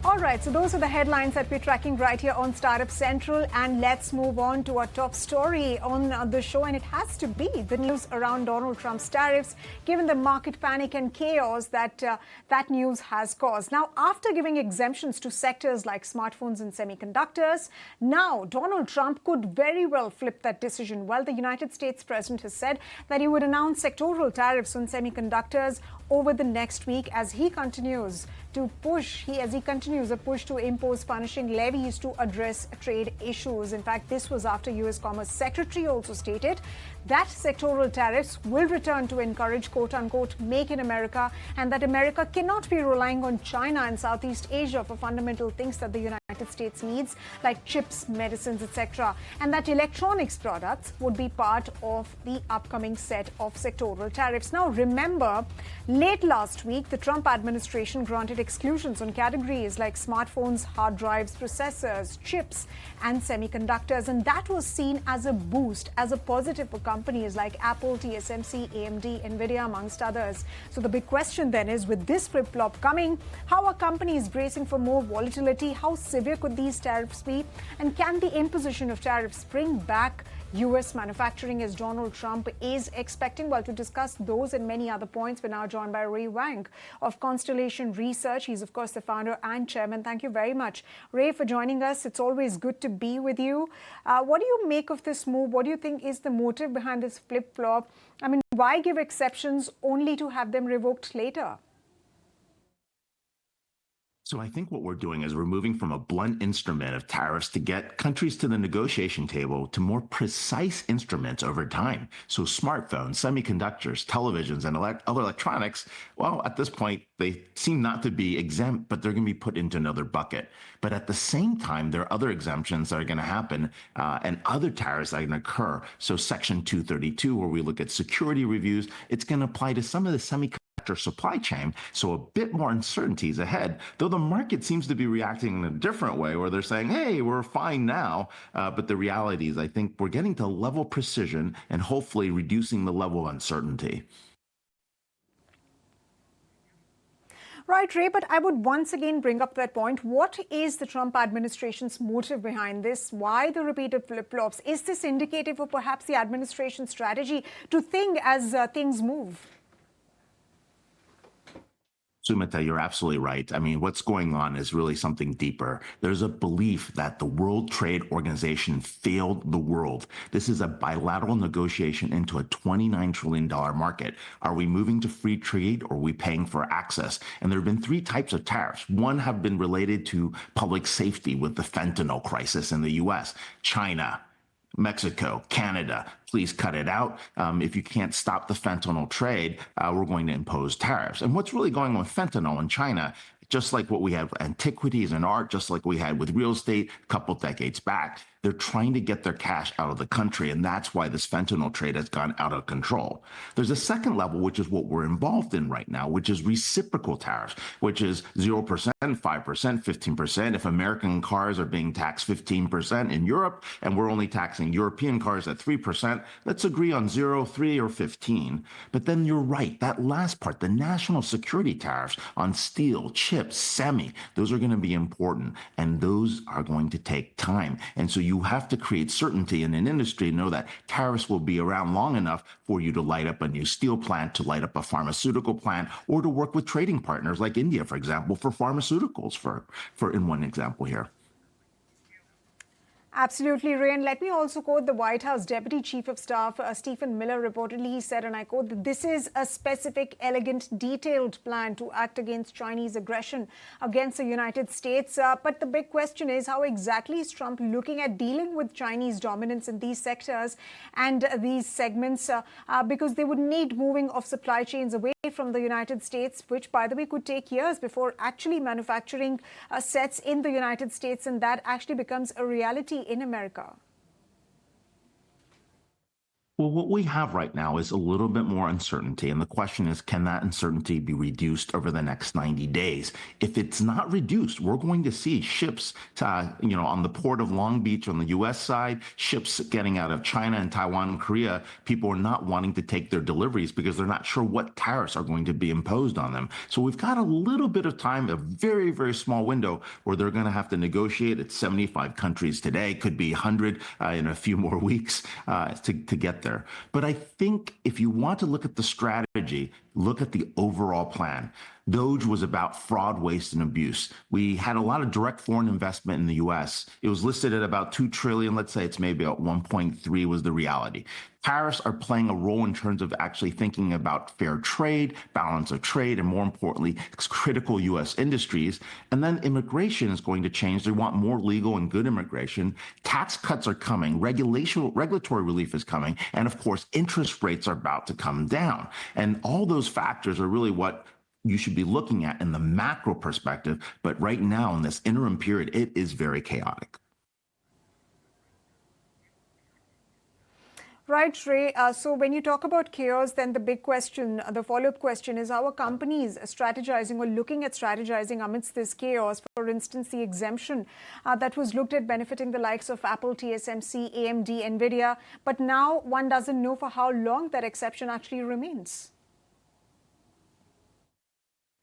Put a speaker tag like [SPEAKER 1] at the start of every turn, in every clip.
[SPEAKER 1] All right, so those are the headlines that we're tracking right here on Startup Central. And let's move on to our top story on the show. And it has to be the news around Donald Trump's tariffs, given the market panic and chaos that that news has caused. Now, after giving exemptions to sectors like smartphones and semiconductors, now Donald Trump could very well flip that decision. Well, the United States president has said that he would announce sectoral tariffs on semiconductors over the next week as he continues to push, a push to impose punishing levies to address trade issues. In fact, this was after U.S. Commerce Secretary also stated that sectoral tariffs will return to encourage, quote-unquote, make in America, and that America cannot be relying on China and Southeast Asia for fundamental things that the United States needs, like chips, medicines, etc., and that electronics products would be part of the upcoming set of sectoral tariffs. Now, remember, late last week, the Trump administration granted exclusions on categories like smartphones, hard drives, processors, chips, and semiconductors, and that was seen as a boost, as a positive for companies like Apple, TSMC, AMD, Nvidia, amongst others. So the big question then is, with this flip-flop coming, how are companies bracing for more volatility? How severe could these tariffs be? And can the imposition of tariffs bring back U.S. manufacturing as Donald Trump is expecting? Well, to discuss those and many other points, we're now joined by Ray Wang of Constellation Research. He's, of course, the founder and chairman. Thank you very much, Ray, for joining us. It's always good to be with you. What do you make of this move? What do you think is the motive behind this flip-flop? I mean, why give exceptions only to have them revoked later?
[SPEAKER 2] So I think what we're doing is we're moving from a blunt instrument of tariffs to get countries to the negotiation table to more precise instruments over time. So smartphones, semiconductors, televisions, and other electronics, well, at this point, they seem not to be exempt, but they're going to be put into another bucket. But at the same time, there are other exemptions that are going to happen and other tariffs that are going to occur. So Section 232, where we look at security reviews, it's going to apply to some of the semiconductor supply chain, so a bit more uncertainties ahead, though the market seems to be reacting in a different way where they're saying, hey, we're fine now, but the reality is I think we're getting to level precision and hopefully reducing the level of uncertainty.
[SPEAKER 1] Right, Ray, but I would once again bring up that point. What is the Trump administration's motive behind this? Why the repeated flip-flops? Is this indicative of perhaps the administration's strategy to think as things move?
[SPEAKER 2] Sumita, you're absolutely right. I mean, what's going on is really something deeper. There's a belief that the World Trade Organization failed the world. This is a bilateral negotiation into a $29 trillion market. Are we moving to free trade or are we paying for access? And there have been three types of tariffs. One have been related to public safety with the fentanyl crisis in the U.S., China, Mexico, Canada, please cut it out. If you can't stop the fentanyl trade, we're going to impose tariffs. And what's really going on with fentanyl in China, just like what we have antiquities and art, just like we had with real estate a couple decades back, they're trying to get their cash out of the country, and that's why this fentanyl trade has gone out of control. There's a second level, which is what we're involved in right now, which is reciprocal tariffs, which is 0%, 5%, 15%. If American cars are being taxed 15% in Europe, and we're only taxing European cars at 3%, let's agree on 0, 3, or 15. But then you're right, that last part, the national security tariffs on steel, chips, semi, those are going to be important, and those are going to take time. And so you have to create certainty in an industry, know that tariffs will be around long enough for you to light up a new steel plant, to light up a pharmaceutical plant, or to work with trading partners like India, for example, for pharmaceuticals, for in one example here.
[SPEAKER 1] Absolutely, Ray. And let me also quote the White House Deputy Chief of Staff, Stephen Miller. Reportedly, he said, and I quote, that this is a specific, elegant, detailed plan to act against Chinese aggression against the United States. But the big question is, how exactly is Trump looking at dealing with Chinese dominance in these sectors and these segments? Because they would need moving of supply chains away from the United States, which, by the way, could take years before actually manufacturing sets in the United States, and that actually becomes a reality in America.
[SPEAKER 2] Well, what we have right now is a little bit more uncertainty. And the question is, can that uncertainty be reduced over the next 90 days? If it's not reduced, we're going to see ships, on the port of Long Beach on the U.S. side, ships getting out of China and Taiwan and Korea. People are not wanting to take their deliveries because they're not sure what tariffs are going to be imposed on them. So we've got a little bit of time, a very, very small window where they're going to have to negotiate. It's 75 countries today, could be 100 in a few more weeks to get there. But I think if you want to look at the strategy, look at the overall plan. Doge was about fraud, waste, and abuse. We had a lot of direct foreign investment in the U.S. It was listed at about 2 trillion. Let's say it's maybe about 1.3 was the reality. Tariffs are playing a role in terms of actually thinking about fair trade, balance of trade, and more importantly, critical U.S. industries. And then immigration is going to change. They want more legal and good immigration. Tax cuts are coming. Regulatory relief is coming. And of course, interest rates are about to come down. And all those factors are really what you should be looking at in the macro perspective. But right now, in this interim period, it is very chaotic.
[SPEAKER 1] Right, Ray. So when you talk about chaos, then the big question, the follow-up question is, how are companies strategizing or looking at strategizing amidst this chaos? For instance, the exemption that was looked at benefiting the likes of Apple, TSMC, AMD, NVIDIA. But now one doesn't know for how long that exception actually remains.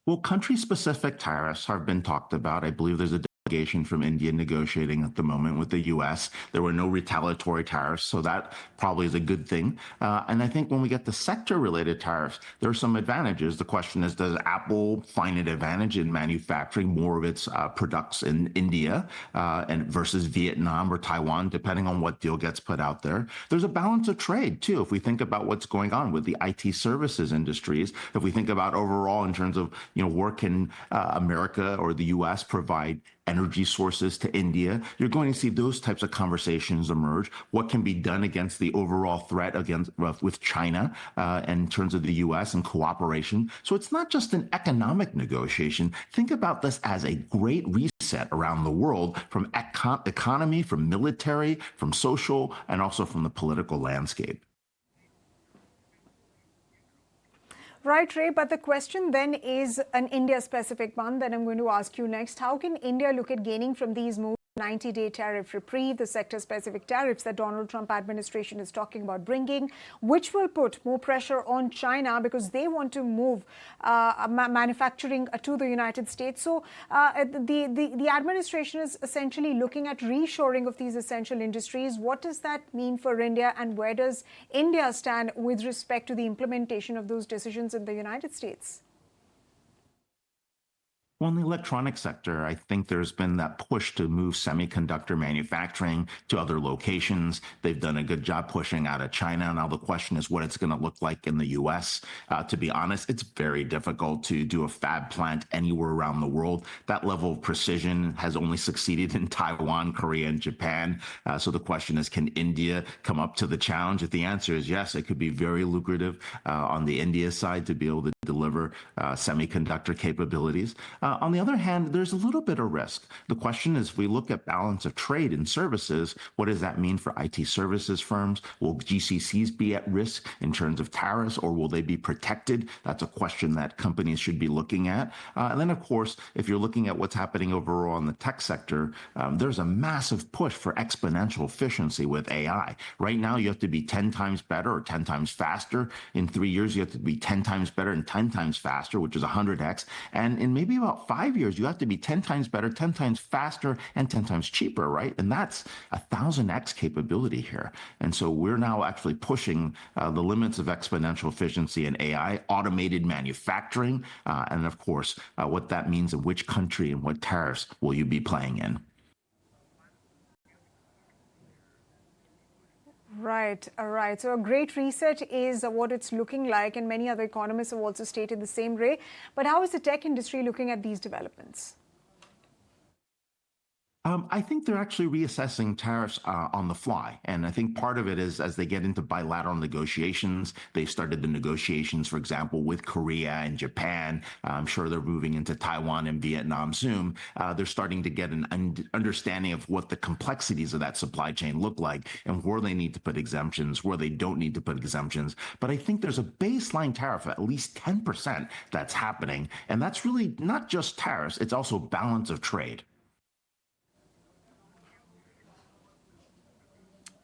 [SPEAKER 2] Well, country-specific tariffs have been talked about. I believe there's a delegation from India negotiating at the moment with the U.S. There were no retaliatory tariffs, so that probably is a good thing. And I think when we get the sector-related tariffs, there are some advantages. The question is, does Apple find an advantage in manufacturing more of its products in India and versus Vietnam or Taiwan, depending on what deal gets put out there? There's a balance of trade, too. If we think about what's going on with the IT services industries, if we think about overall in terms of, where can America or the U.S. provide energy sources to India, you're going to see those types of conversations emerge. What can be done against the overall threat with China in terms of the U.S. and cooperation? So it's not just an economic negotiation. Think about this as a great reset around the world from economy, from military, from social, and also from the political landscape.
[SPEAKER 1] Right, Ray, but the question then is an India-specific one that I'm going to ask you next. How can India look at gaining from these moves? 90-day tariff reprieve, the sector-specific tariffs that Donald Trump administration is talking about bringing, which will put more pressure on China because they want to move manufacturing to the United States. So the administration is essentially looking at reshoring of these essential industries. What does that mean for India, and where does India stand with respect to the implementation of those decisions in the United States?
[SPEAKER 2] Well, in the electronic sector, I think there's been that push to move semiconductor manufacturing to other locations. They've done a good job pushing out of China. Now, the question is what it's going to look like in the U.S. To be honest, it's very difficult to do a fab plant anywhere around the world. That level of precision has only succeeded in Taiwan, Korea, and Japan. So the question is, can India come up to the challenge? If the answer is yes, it could be very lucrative on the India side to be able to deliver semiconductor capabilities. On the other hand, there's a little bit of risk. The question is, if we look at balance of trade and services, what does that mean for IT services firms? Will GCCs be at risk in terms of tariffs, or will they be protected? That's a question that companies should be looking at. And then, of course, if you're looking at what's happening overall in the tech sector, there's a massive push for exponential efficiency with AI. Right now, you have to be 10 times better or 10 times faster. In 3 years, you have to be 10 times better and 10 times faster, which is 100x. And in maybe about 5 years, you have to be 10 times better, 10 times faster, and 10 times cheaper, right? And that's 1,000x capability here. And so we're now actually pushing the limits of exponential efficiency in AI, automated manufacturing, and of course, what that means in which country and what tariffs will you be playing in.
[SPEAKER 1] Right, all right. So a great reset is what it's looking like, and many other economists have also stated the same way. But how is the tech industry looking at these developments?
[SPEAKER 2] I think they're actually reassessing tariffs on the fly. And I think part of it is as they get into bilateral negotiations, they've started the negotiations, for example, with Korea and Japan. I'm sure they're moving into Taiwan and Vietnam soon. They're starting to get an understanding of what the complexities of that supply chain look like and where they need to put exemptions, where they don't need to put exemptions. But I think there's a baseline tariff of at least 10% that's happening. And that's really not just tariffs, it's also balance of trade.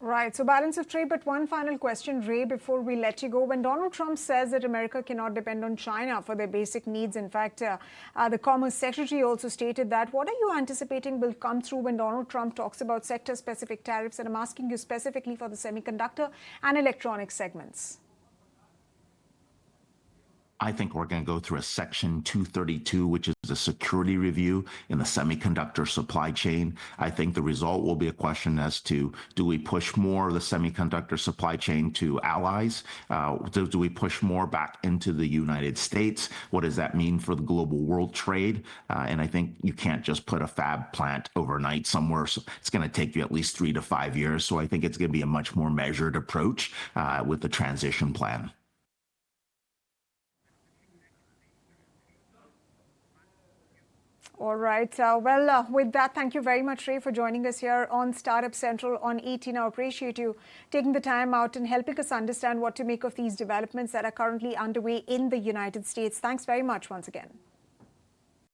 [SPEAKER 1] Right. So balance of trade. But one final question, Ray, before we let you go. When Donald Trump says that America cannot depend on China for their basic needs, in fact, the Commerce Secretary also stated that. What are you anticipating will come through when Donald Trump talks about sector-specific tariffs? And I'm asking you specifically for the semiconductor and electronic segments.
[SPEAKER 2] I think we're going to go through a Section 232, which is a security review in the semiconductor supply chain. I think the result will be a question as to, do we push more of the semiconductor supply chain to allies? Do we push more back into the United States? What does that mean for the global world trade? And I think you can't just put a fab plant overnight somewhere. So it's going to take you at least 3 to 5 years. So I think it's going to be a much more measured approach with the transition plan.
[SPEAKER 1] All right. With that, thank you very much, Ray, for joining us here on Startup Central on 18. I appreciate you taking the time out and helping us understand what to make of these developments that are currently underway in the United States. Thanks very much once again.